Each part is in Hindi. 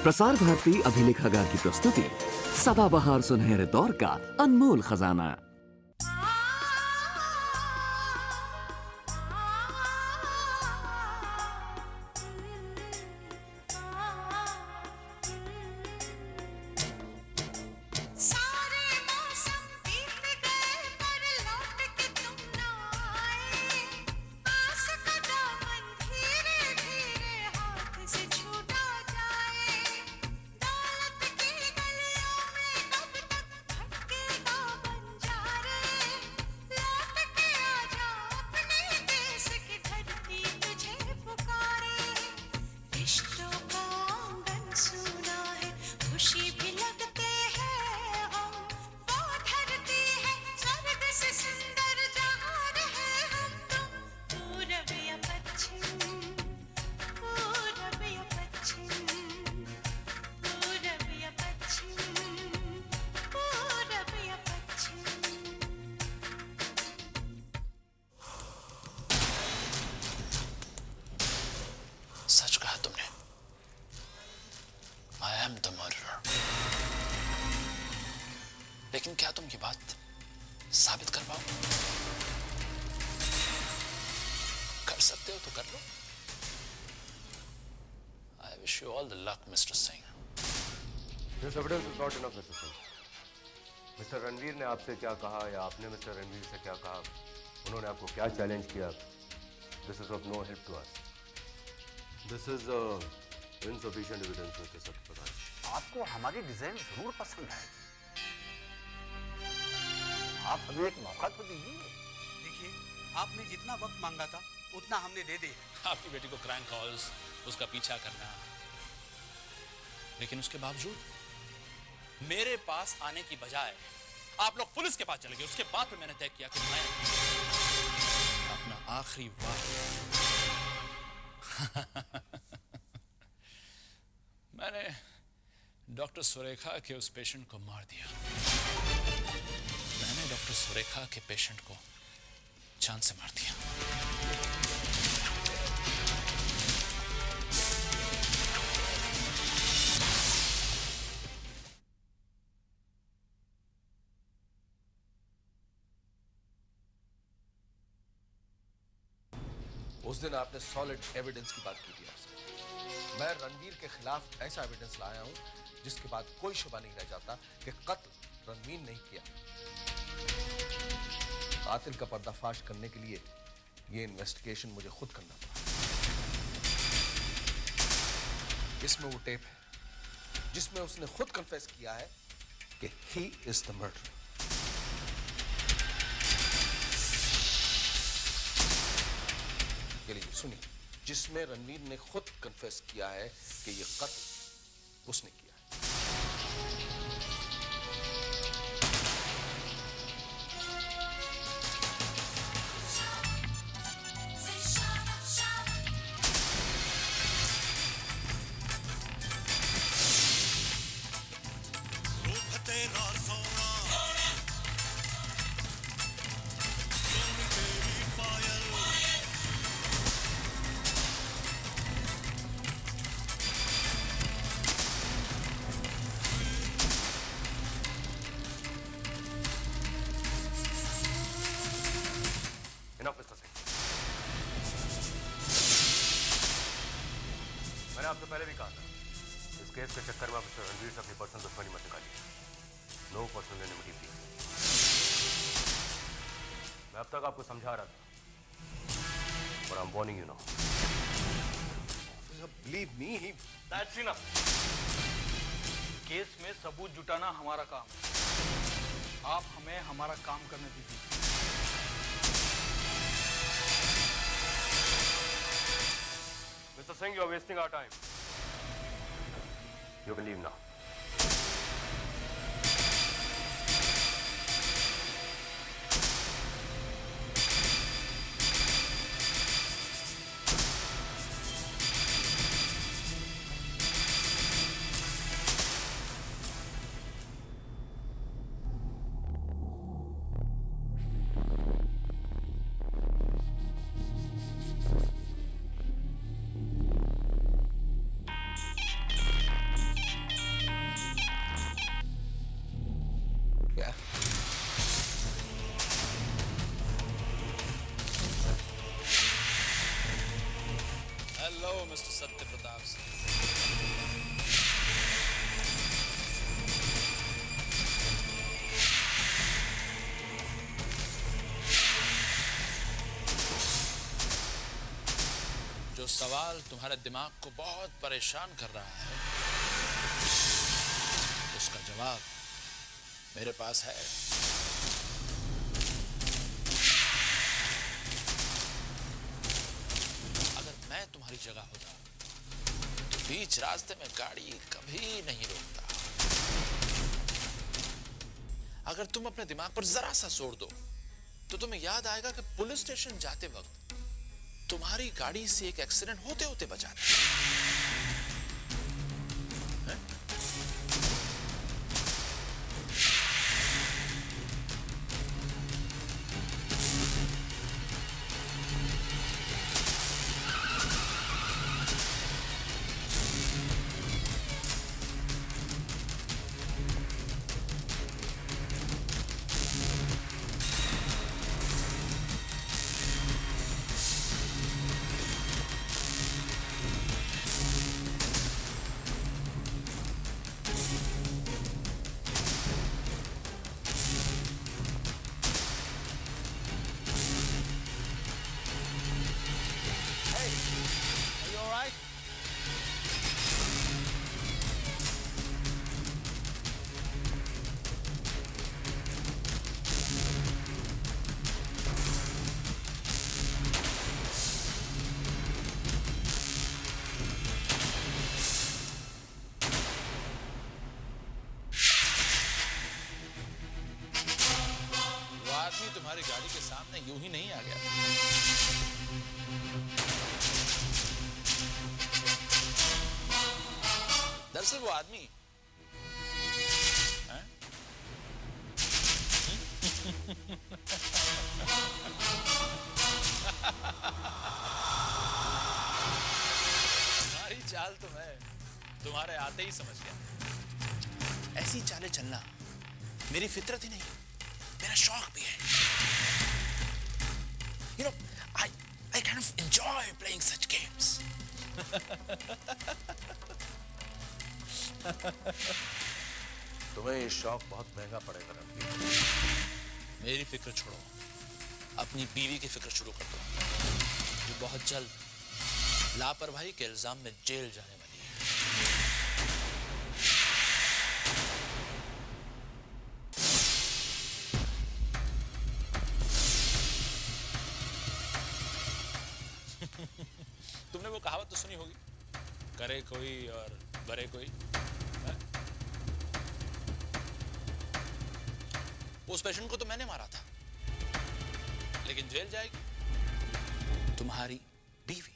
प्रसार भारती अभिलेखागार की प्रस्तुति सदाबहार सुनहरे दौर का अनमोल खजाना। सच कहा तुमने। I am the murderer। लेकिन क्या तुम ये बात साबित कर पाओ? कर सकते हो तो कर लो। I wish you all the luck, Mr. Singh। This evidence is not enough, Mr. Singh। Mister Ranveer ने आपसे क्या कहा या आपने मिस्टर रणवीर से क्या कहा, उन्होंने आपको क्या चैलेंज किया, this is of no help to us। This is insufficient evidence, Mr. Satyaprakash। आपको हमारी डिजाइन जरूर पसंद आएगी। आप हमें एक मौका तो दीजिए। देखिए, आपने जितना वक्त मांगा था उतना हमने दे दिया। आपकी बेटी को क्रैंक कॉल्स, उसका पीछा करना, लेकिन उसके बावजूद मेरे पास आने की बजाय आप लोग पुलिस के पास चले गए। उसके बाद मैंने तय किया कि मैं अपना आखिरी वार मैंने डॉक्टर सुरेखा के उस पेशेंट को मार दिया। मैंने डॉक्टर सुरेखा के पेशेंट को जान से मार दिया। उस दिन आपने सॉलिड एविडेंस की बात की थी आपसे। मैं रणवीर के खिलाफ ऐसा एविडेंस लाया हूं जिसके बाद कोई शुबा नहीं रह जाता कि कत्ल रणवीर नहीं किया। कातिल का पर्दाफाश करने के लिए यह इन्वेस्टिगेशन मुझे खुद करना पड़ा। इसमें वो टेप है जिसमें उसने खुद कन्फेस किया है कि ही इज द मर्डरर। सुनिए, जिसमें रणवीर ने खुद कन्फेस किया है कि यह कत्ल उसने किया है। Enough, Mr. Singh। मैंने आपसे पहले भी कहा था, इस केस के चक्कर में आप मिस्टर रणवीर से अपनी पर्सनल दुश्मनी मत निकालिए। No personal enmity please. मैं अब तक आपको समझा रहा था, और I am warning you now. Believe me, That's enough। Case में सबूत जुटाना हमारा काम है। आप हमें हमारा काम करने दीजिए। Mr. Singh, you are wasting our time। You can leave now। Mister सत्य प्रताप सिंह। जो सवाल तुम्हारे दिमाग को बहुत परेशान कर रहा है, उसका जवाब मेरे पास है। अगर मैं तुम्हारी जगह होता तो बीच रास्ते में गाड़ी कभी नहीं रोकता। अगर तुम अपने दिमाग पर जरा सा जोर दो तो तुम्हें याद आएगा कि पुलिस स्टेशन जाते वक्त तुम्हारी गाड़ी से एक एक्सीडेंट होते होते बचा था। तुम्हारी गाड़ी के सामने यूं ही नहीं आ गया। दरअसल वो आदमी तुम्हारी चाल तो मैं तुम्हारे आते ही समझ गया। ऐसी चालें चलना मेरी फितरत ही नहीं, मेरा शौक भी है। You know, I kind of enjoy playing such games. तुम्हें ये शौक बहुत महंगा पड़ेगा रणवीर। मेरी फिक्र छोड़ो, अपनी बीवी की फिक्र शुरू कर दो, जो बहुत जल्द लापरवाही के इल्जाम में जेल जाने वाली है। तुमने वो कहावत तो सुनी होगी, करे कोई और बरे कोई। है? उस पेशेंट को तो मैंने मारा था, लेकिन जेल जाएगी तुम्हारी बीवी।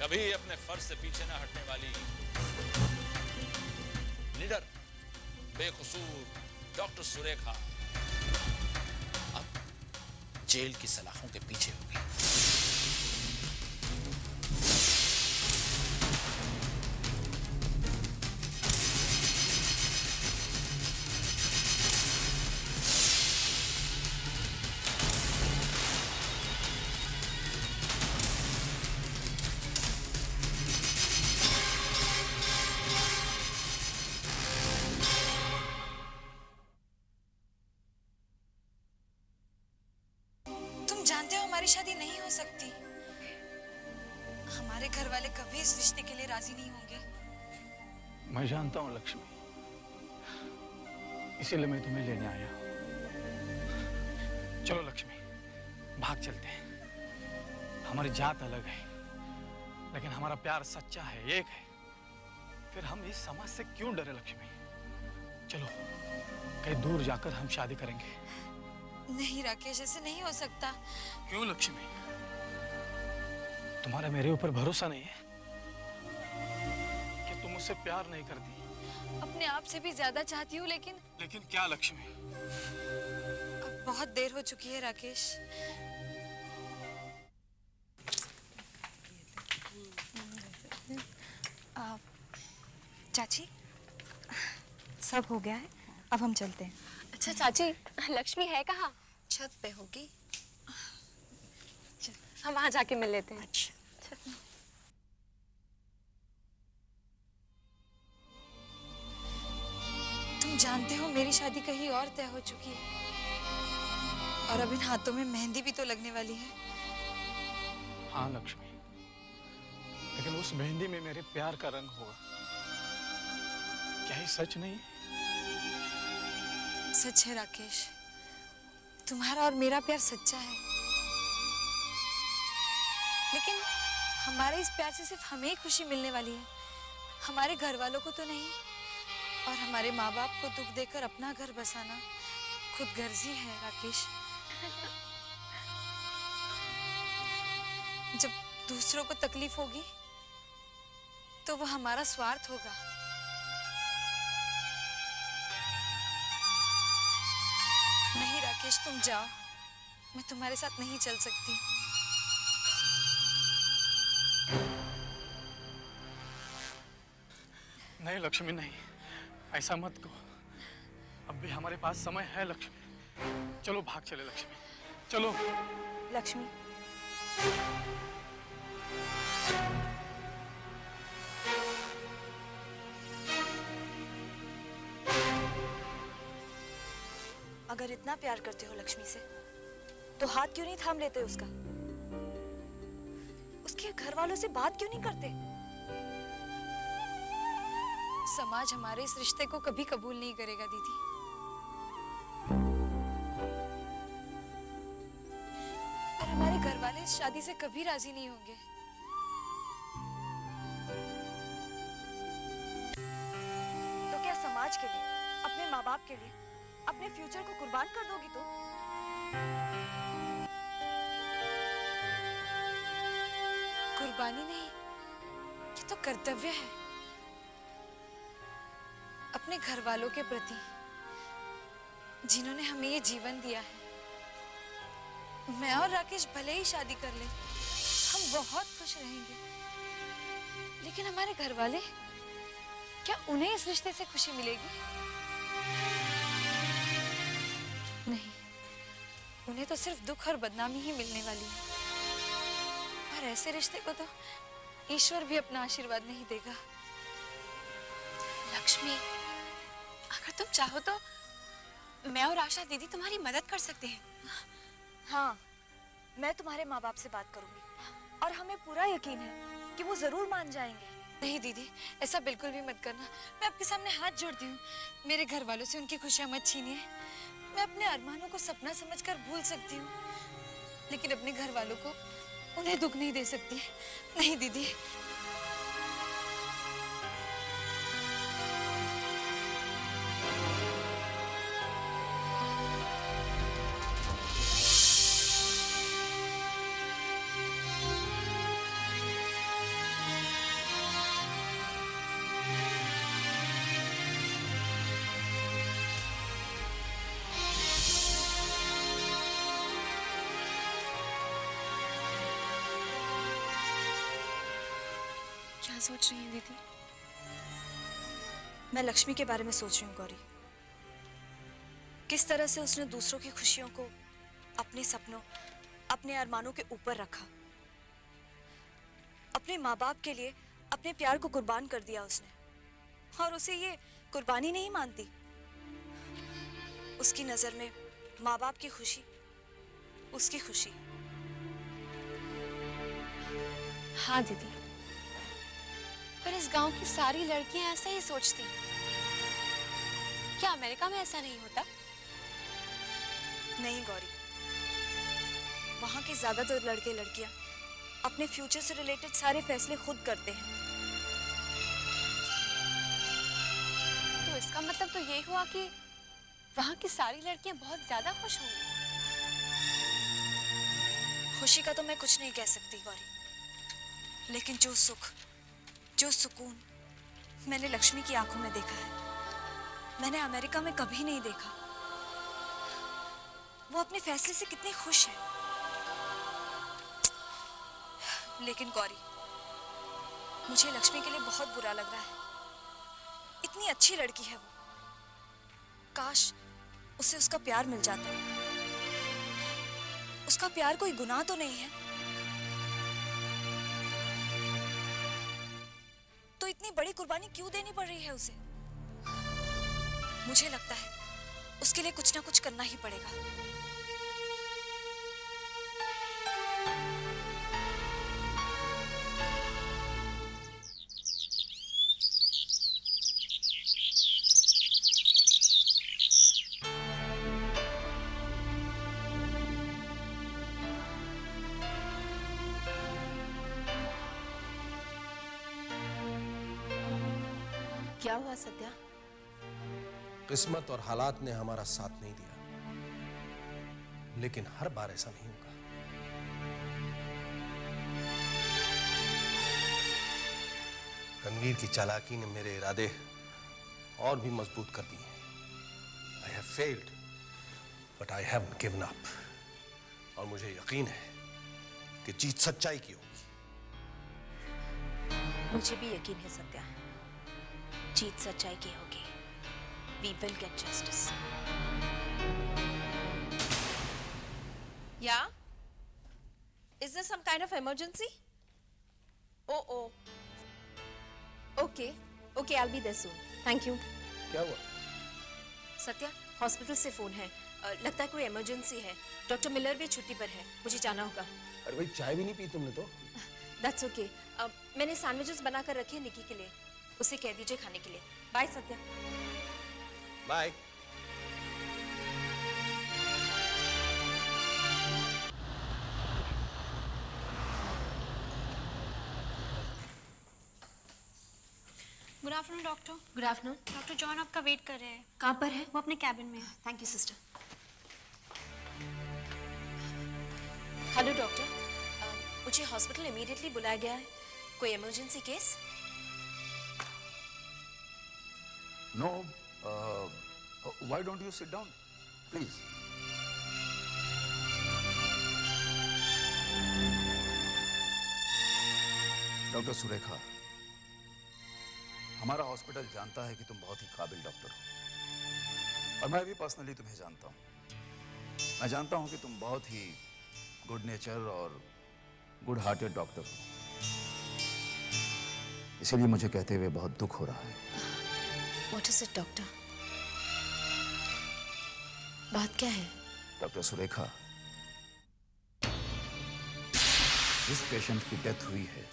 कभी अपने फर्ज से पीछे ना हटने वाली निडर बेकसूर डॉक्टर सुरेखा अब जेल की सलाखों के पीछे होगी। जानते हो हमारी शादी नहीं हो सकती। हमारे घर वाले कभी इस रिश्ते के लिए राजी नहीं होंगे। मैं जानता हूँ लक्ष्मी, इसीलिए मैं तुम्हें लेने आया हूँ। चलो लक्ष्मी, भाग चलते हैं। हमारी जात अलग है, लेकिन हमारा प्यार सच्चा है, एक है। फिर हम इस समाज से क्यों डरे लक्ष्मी? चलो कहीं दूर जाकर हम शादी करेंगे। नहीं राकेश, ऐसे नहीं हो सकता। क्यों लक्ष्मी? तुम्हारा मेरे ऊपर भरोसा नहीं है कि तुम मुझसे प्यार नहीं करती? अपने आप से भी ज्यादा चाहती हूँ, लेकिन क्या लक्ष्मी? अब बहुत देर हो चुकी है राकेश। चाची, सब हो गया है, अब हम चलते हैं। अच्छा चाची, लक्ष्मी है कहाँ? छत पे होगी। हम वहां जाके मिल लेते हैं। अच्छा। तुम जानते हो मेरी शादी कहीं और तय हो चुकी है और अब इन हाथों में मेहंदी भी तो लगने वाली है। हाँ लक्ष्मी, लेकिन उस मेहंदी में मेरे प्यार का रंग होगा। क्या ये सच नहीं? सच है राकेश, तुम्हारा और मेरा प्यार सच्चा है, लेकिन हमारे इस प्यार से सिर्फ हमें ही खुशी मिलने वाली है, हमारे घर वालों को तो नहीं। और हमारे माँ बाप को दुख देकर अपना घर बसाना खुदगर्जी है राकेश। जब दूसरों को तकलीफ होगी तो वो हमारा स्वार्थ होगा। नहीं राकेश, तुम जाओ, मैं तुम्हारे साथ नहीं चल सकती। नहीं लक्ष्मी नहीं, ऐसा मत कहो। अब भी हमारे पास समय है लक्ष्मी। चलो भाग चले लक्ष्मी, चलो। लक्ष्मी, अगर इतना प्यार करते हो लक्ष्मी से तो हाथ क्यों नहीं थाम लेते उसका? उसके घर वालों से बात क्यों नहीं करते? समाज हमारे इस रिश्ते को कभी कबूल नहीं करेगा दीदी। और हमारे घर वाले इस शादी से कभी राजी नहीं होंगे। तो क्या समाज के लिए, अपने माँ बाप के लिए, अपने फ्यूचर को कुर्बान कर दोगी तो? कुर्बानी नहीं, ये तो कर्तव्य है अपने घर वालों के प्रति, जिन्होंने हमें ये जीवन दिया है। मैं और राकेश भले ही शादी कर ले, हम बहुत खुश रहेंगे, लेकिन हमारे घर वाले, क्या उन्हें इस रिश्ते से खुशी मिलेगी? नहीं, उन्हें तो सिर्फ दुख और बदनामी ही मिलने वाली है। और ऐसे रिश्ते को तो ईश्वर भी अपना आशीर्वाद नहीं देगा। लक्ष्मी, अगर तुम चाहो तो मैं और आशा दीदी तुम्हारी मदद कर सकते हैं। हाँ, मैं तुम्हारे माँ बाप से बात करूंगी और हमें पूरा यकीन है कि वो जरूर मान जाएंगे। नहीं दीदी, ऐसा बिल्कुल भी मत करना। मैं आपके सामने हाथ जोड़ती हूँ, मेरे घर वालों से उनकी खुशियाँ मत छीनिए। मैं अपने अरमानों को सपना समझकर भूल सकती हूँ, लेकिन अपने घर वालों को उन्हें दुख नहीं दे सकती। नहीं दीदी। क्या सोच रही हैं दीदी? मैं लक्ष्मी के बारे में सोच रही हूँ गौरी। किस तरह से उसने दूसरों की खुशियों को अपने सपनों, अपने अरमानों के ऊपर रखा। अपने माँ बाप के लिए अपने प्यार को कुर्बान कर दिया उसने, और उसे ये कुर्बानी नहीं मानती। उसकी नजर में माँ बाप की खुशी उसकी खुशी। हाँ दीदी, पर इस गांव की सारी लड़कियां ऐसा ही सोचती हैं। क्या अमेरिका में ऐसा नहीं होता? नहीं गौरी, वहां के ज्यादातर लड़के लड़कियां अपने फ्यूचर से रिलेटेड सारे फैसले खुद करते हैं। तो इसका मतलब तो ये हुआ कि वहां की सारी लड़कियां बहुत ज्यादा खुश होंगी। खुशी का तो मैं कुछ नहीं कह सकती गौरी, लेकिन जो सुख, जो सुकून मैंने लक्ष्मी की आंखों में देखा है, मैंने अमेरिका में कभी नहीं देखा। वो अपने फैसले से कितनी खुश है। लेकिन गौरी, मुझे लक्ष्मी के लिए बहुत बुरा लग रहा है। इतनी अच्छी लड़की है वो, काश उसे उसका प्यार मिल जाता। उसका प्यार कोई गुनाह तो नहीं है। तो इतनी बड़ी कुर्बानी क्यों देनी पड़ रही है उसे? मुझे लगता है उसके लिए कुछ ना कुछ करना ही पड़ेगा। क्या हुआ सत्या? किस्मत और हालात ने हमारा साथ नहीं दिया, लेकिन हर बार ऐसा नहीं होगा। रणवीर की चालाकी ने मेरे इरादे और भी मजबूत कर दिए। I have failed but I haven't given up. और मुझे यकीन है कि जीत सच्चाई की होगी। मुझे भी यकीन है सत्या, जीत सच्चाई की होगी। We will get justice. Yeah? Is there some kind of emergency? Oh. Okay, I'll be there soon. Thank you. क्या हुआ? सत्या, हॉस्पिटल से फोन है। लगता है कोई इमरजेंसी है। डॉक्टर मिलर भी छुट्टी पर है। मुझे जाना होगा। अरे भाई, चाय भी नहीं पी तुमने तो? That's okay. मैंने सैंडविचेस बनाकर रखे हैं निकी के लिए। उसे कह दीजिए खाने के लिए। Bye Satya. Bye. Good afternoon doctor. Good afternoon. Doctor John आपका वेट कर रहे हैं। कहाँ पर है? वो अपने कैबिन में है। Thank you sister. Hello doctor, मुझे हॉस्पिटल इमीडिएटली बुलाया गया है। कोई emergency case? No, why don't you sit down, please? Doctor Surekha, हमारा हॉस्पिटल जानता है कि तुम बहुत ही काबिल डॉक्टर हो, और मैं भी पर्सनली तुम्हें जानता हूं। मैं जानता हूं कि तुम बहुत ही गुड नेचर और गुड हार्टेड डॉक्टर हो। इसीलिए मुझे कहते हुए बहुत दुख हो रहा है। What is it, doctor? बात क्या है? डॉक्टर सुरेखा, जिस पेशेंट की डेथ हुई है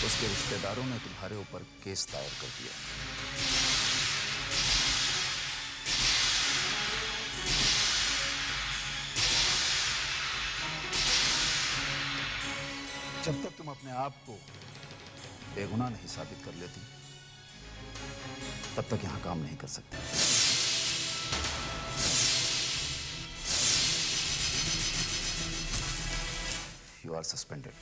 उसके रिश्तेदारों ने तुम्हारे ऊपर केस दायर कर दिया। जब तक तुम अपने आप को बेगुनाह नहीं साबित कर लेती, तब तक यहां काम नहीं कर सकते। You are suspended.